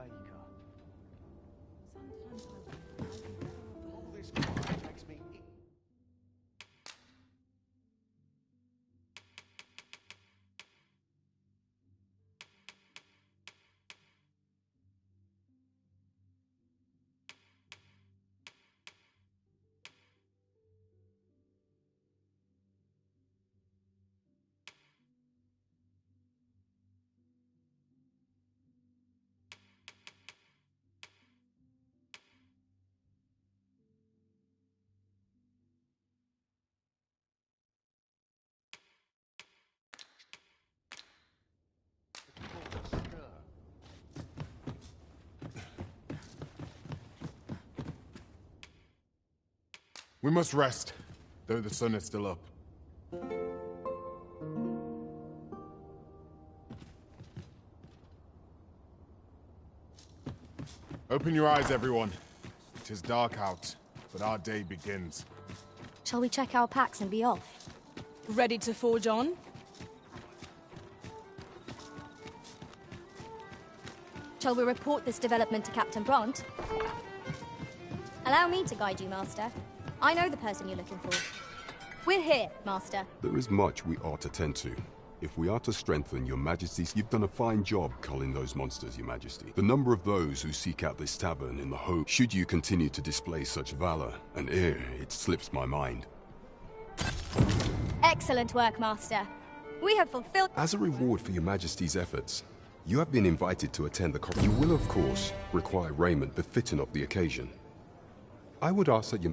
baker. Sometimes I wonder all this crime makes me. We must rest, though the sun is still up. Open your eyes, everyone. It is dark out, but our day begins. Shall we check our packs and be off? Ready to forge on? Shall we report this development to Captain Bront? Allow me to guide you, Master. I know the person you're looking for. We're here, Master. There is much we ought to tend to. If we are to strengthen Your Majesty's, you've done a fine job culling those monsters, Your Majesty. The number of those who seek out this tavern in the hope, should you continue to display such valor and it slips my mind. Excellent work, Master. We have fulfilled... As a reward for Your Majesty's efforts, you have been invited to attend the... You will, of course, require raiment befitting of the occasion. I would ask that you...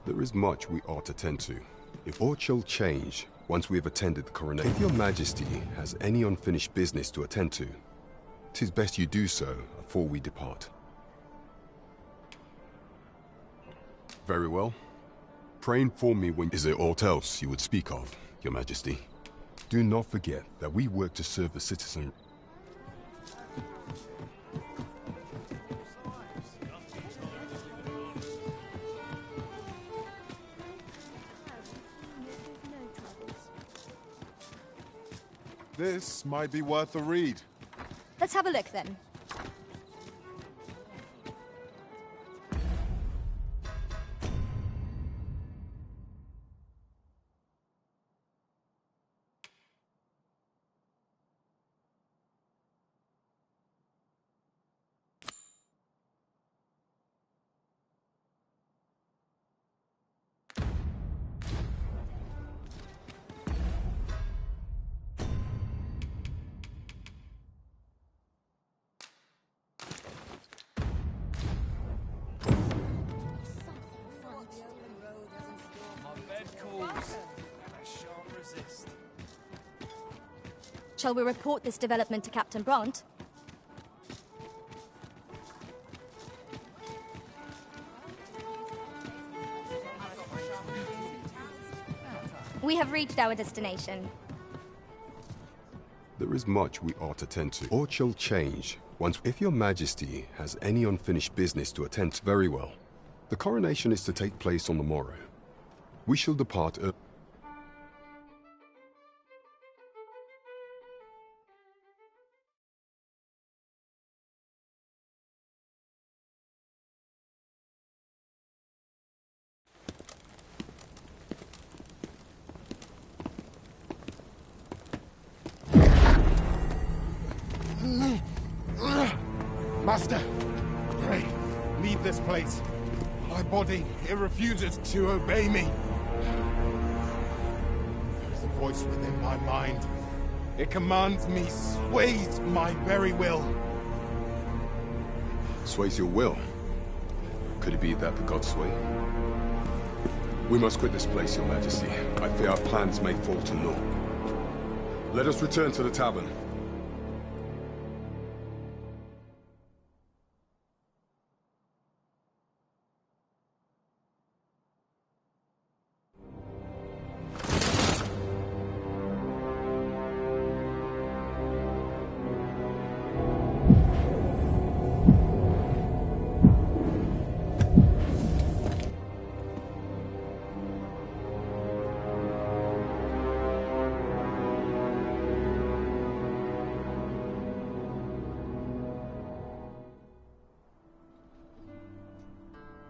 There is much we ought to tend to. If aught shall change once we have attended the coronation, if Your Majesty has any unfinished business to attend to, 'tis best you do so before we depart. Very well. Pray inform me when... Is there aught else you would speak of, Your Majesty? Do not forget that we work to serve the citizen. This might be worth a read. Let's have a look, then. Shall we report this development to Captain Bront? We have reached our destination. There is much we ought to tend to. Aught shall change once... If Your Majesty has any unfinished business to attend to, very well. The coronation is to take place on the morrow. We shall depart early. Master, pray, leave this place. My body, it refuses to obey me. There is a voice within my mind. It commands me, sways my very will. Sways your will? Could it be that the gods sway? We must quit this place, Your Majesty. I fear our plans may fall to naught. Let us return to the tavern.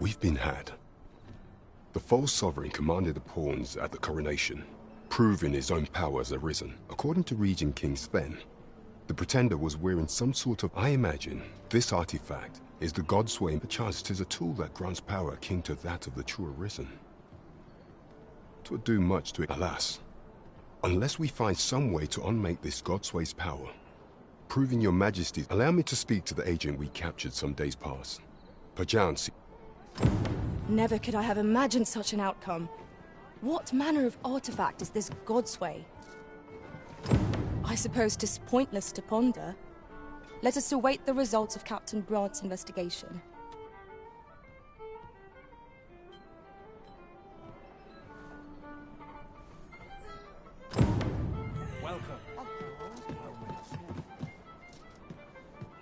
We've been had. The false sovereign commanded the pawns at the coronation, proving his own power has arisen. According to Regent King Sven, the pretender was wearing some sort of... I imagine this artifact is the Godsway. Perchance 'tis a tool that grants power akin to that of the true arisen. 'Twould do much to it, alas. Unless we find some way to unmake this Godsway's power. Proving your majesty, allow me to speak to the agent we captured some days past. Perchance... Never could I have imagined such an outcome. What manner of artifact is this Godsway? I suppose 'tis pointless to ponder. Let us await the results of Captain Brant's investigation.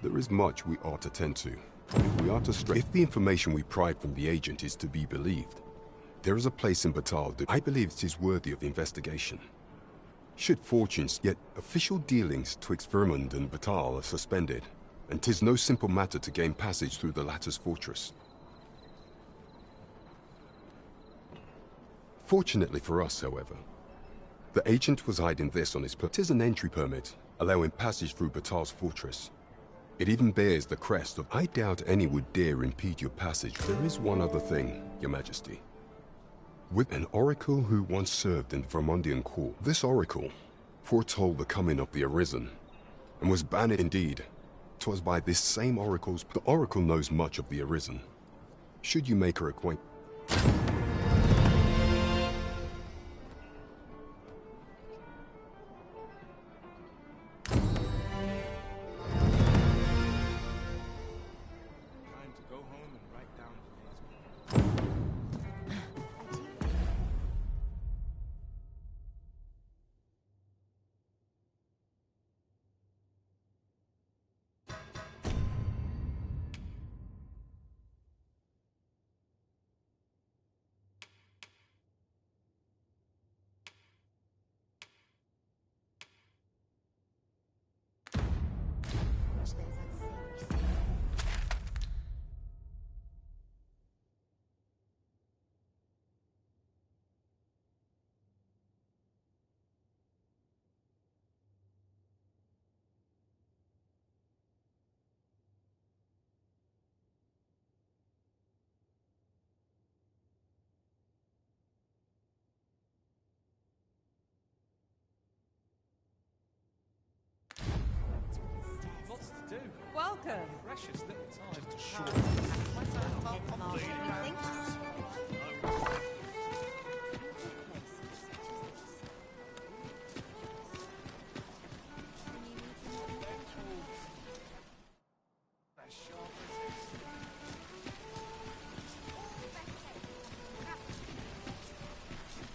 There is much we ought to tend to. If we are to if the information we pry from the agent is to be believed, there is a place in Batal that I believe it is worthy of investigation. Should fortunes, yet official dealings twixt Vermund and Batal are suspended, and 'tis no simple matter to gain passage through the latter's fortress. Fortunately for us, however, the agent was hiding this on his 'tis an entry permit, allowing passage through Batal's fortress. It even bears the crest of... I doubt any would dare impede your passage. There is one other thing, Your Majesty. With an oracle who once served in the Vermundian court, this oracle foretold the coming of the Arisen, and was banished indeed. 'Twas by this same oracle's... The oracle knows much of the Arisen. Should you make her acquaintance... Welcome. Precious little time to short.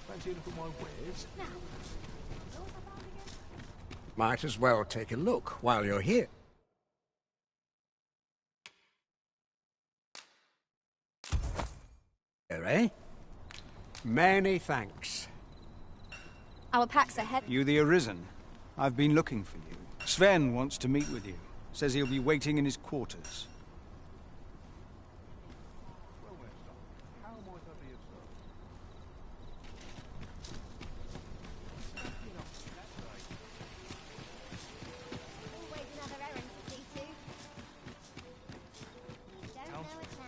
Fancy a look at my wares? Might as well take a look while you're here. Eh? Many thanks. Our packs are heavy. You the Arisen? I've been looking for you. Sven wants to meet with you. Says he'll be waiting in his quarters. Always another errand to see to. Don't know it now.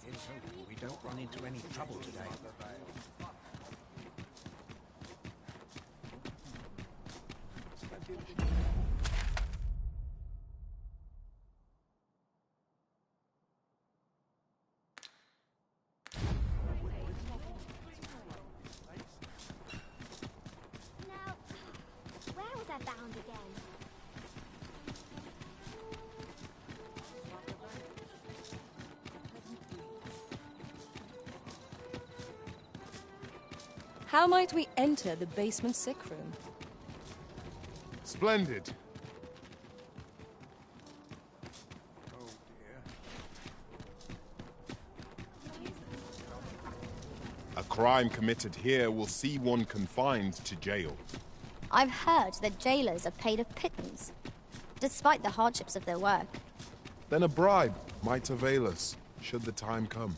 Here's hoping we don't run into any trouble today. Now, where was I bound again? How might we enter the basement sick room? Splendid. Oh dear. crime committed here will see one confined to jail. I've heard that jailers are paid a pittance, despite the hardships of their work. Then a bribe might avail us, should the time come.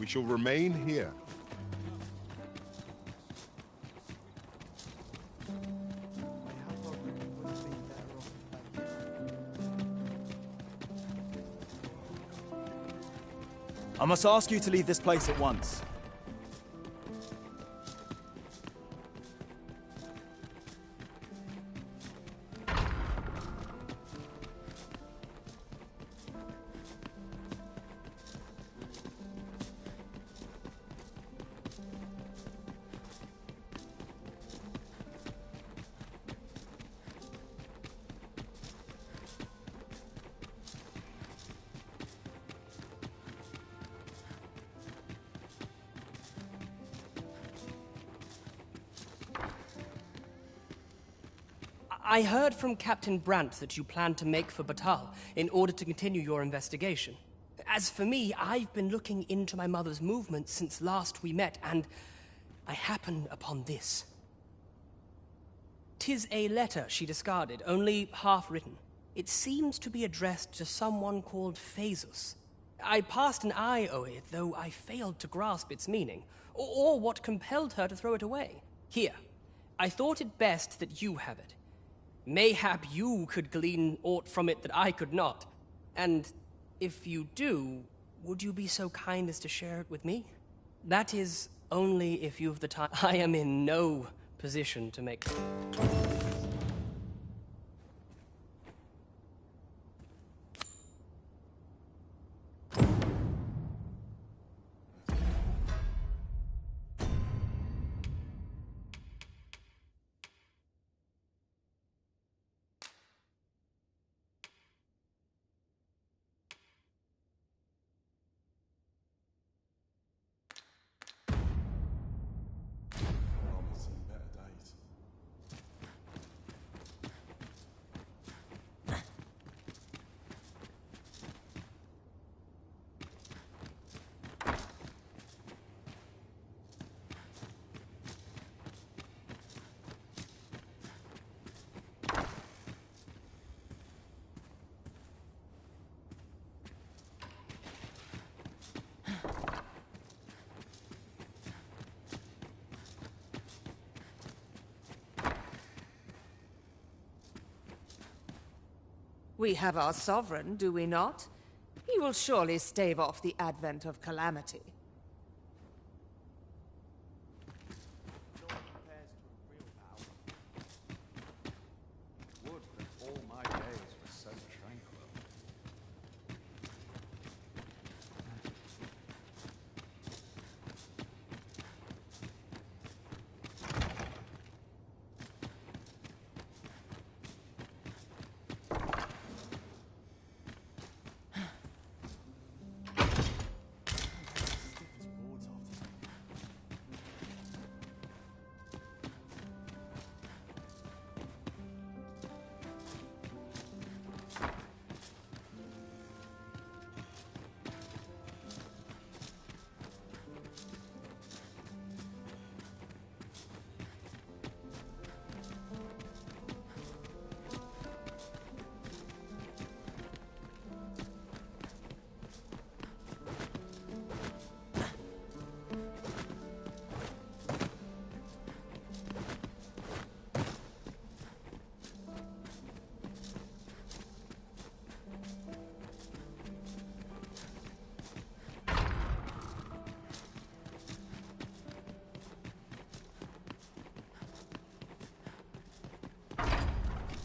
We shall remain here. I must ask you to leave this place at once. I heard from Captain Brandt that you plan to make for Batal in order to continue your investigation. As for me, I've been looking into my mother's movements since last we met, and I happened upon this. 'Tis a letter she discarded, only half written. It seems to be addressed to someone called Phaesus. I passed an eye o'er it, though I failed to grasp its meaning, or what compelled her to throw it away. Here, I thought it best that you have it. Mayhap you could glean aught from it that I could not. And if you do, would you be so kind as to share it with me? That is, only if you've the time. I am in no position to make... We have our sovereign, do we not? He will surely stave off the advent of calamity. Would that all my days were so tranquil.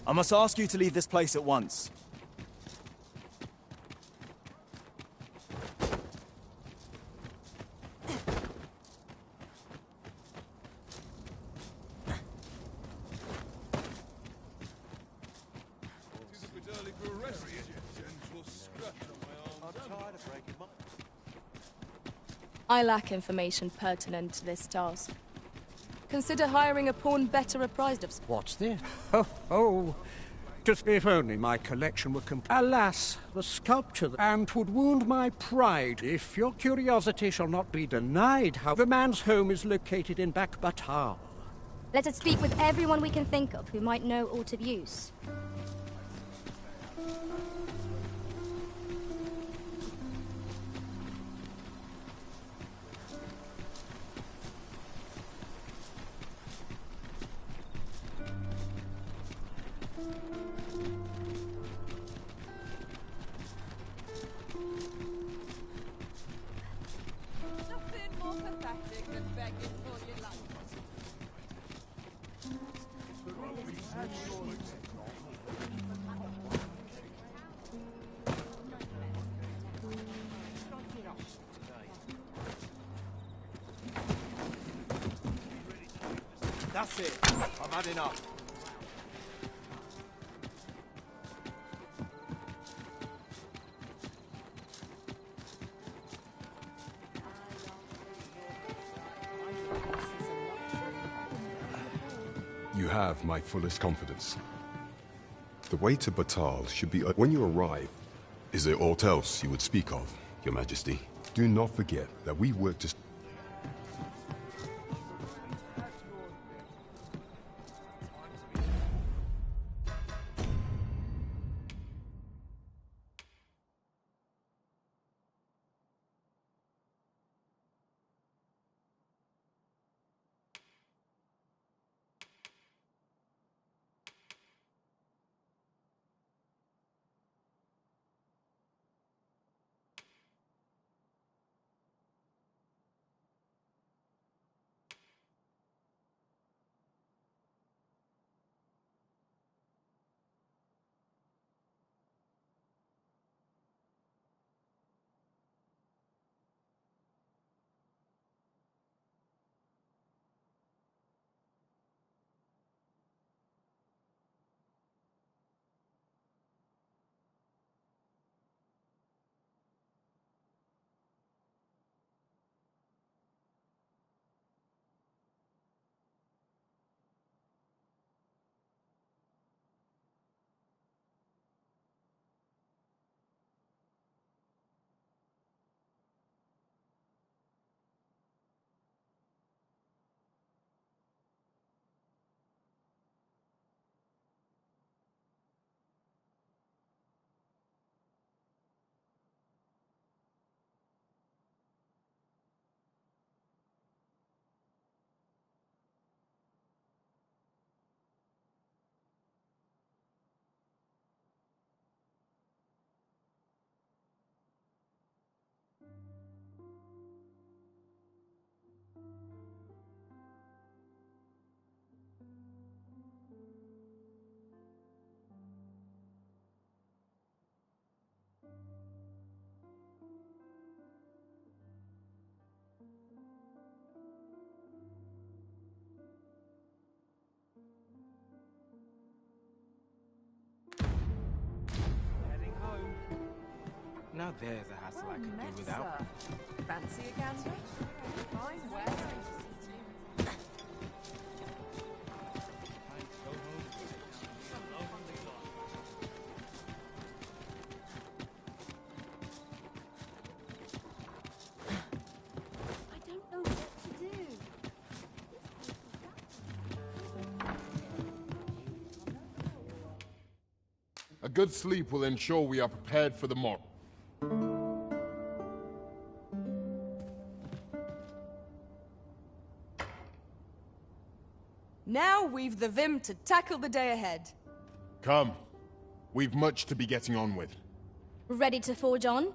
I must ask you to leave this place at once. I lack information pertinent to this task. Consider hiring a pawn better apprised of... What's this? Oh, Just if only my collection were complete. Alas, the sculpture, and 'twould wound my pride if your curiosity shall not be denied how the man's home is located in Batal. Let us speak with everyone we can think of who might know aught of use. That's it. I've had enough. You have my fullest confidence. The way to Batal should be... When you arrive, is there aught else you would speak of, Your Majesty? Do not forget that we work to... Now there's a hassle I could do without. Fancy a gander? Fine weather. I don't know what to do. A good sleep will ensure we are prepared for the morrow. Now we've the vim to tackle the day ahead. Come. We've much to be getting on with. Ready to forge on?